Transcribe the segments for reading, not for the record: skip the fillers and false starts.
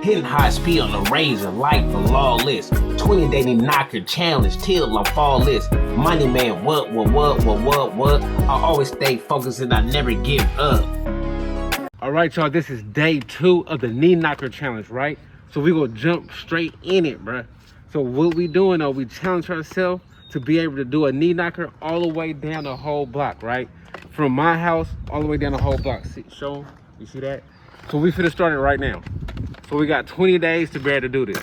Hitting high speed on the razor like the lawless. 20-day knee knocker challenge till I'm flawless. Money man, what? I always stay focused and I never give up. All right, y'all, this is day 2 of the knee knocker challenge, right? So we gonna jump straight in it, bruh. So what we doing though, we challenge ourselves to be able to do a knee knocker all the way down the whole block, right? From my house all the way down the whole block. See, show them, you see that? So we finna start it right now. So we got 20 days to be able to do this.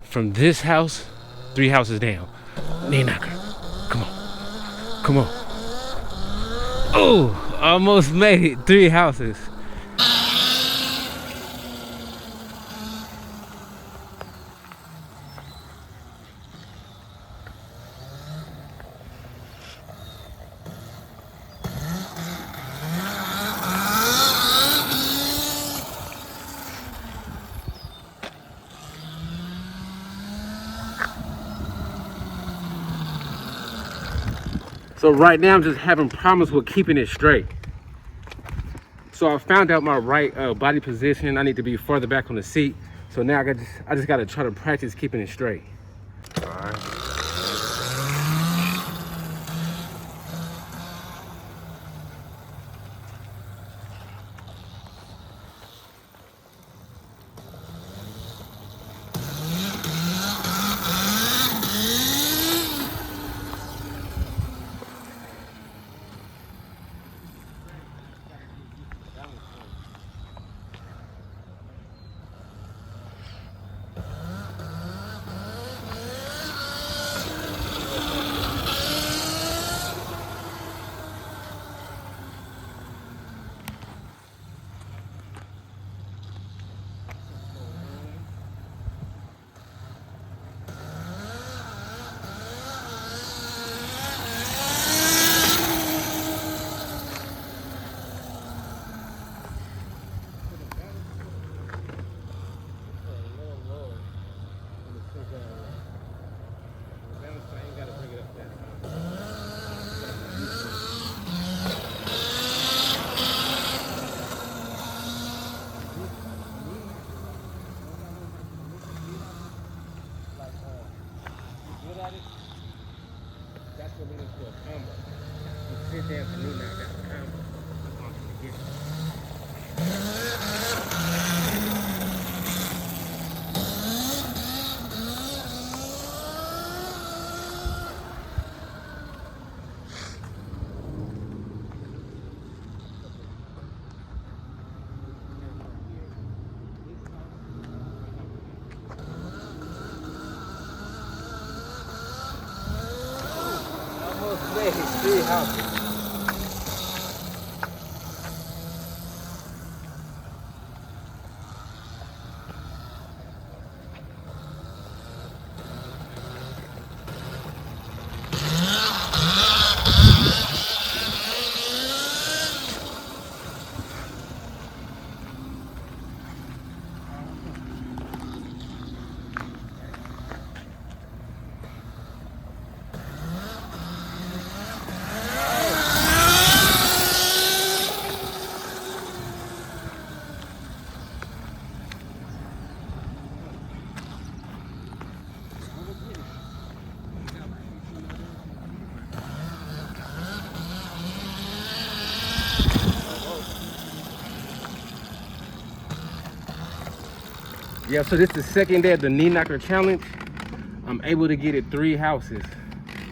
From this house, 3 houses down. Knee knocker. Come on. Come on. Oh, almost made it. 3 houses. So right now I'm just having problems with keeping it straight. So I found out my right body position. I need to be further back on the seat. So now I just gotta try to practice keeping it straight. All right. That's what leads to a combo. You sit there for knee knock, that's a combo. That's what I'm trying to get Almost made 3 houses. Yeah, so this is the second day of the knee knocker challenge. I'm able to get it 3 houses,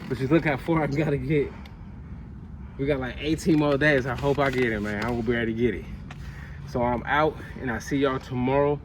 which is look how far I gotta get. We got like 18 more days. I hope I get it, man. I will be ready to get it. So I'm out, and I'll see y'all tomorrow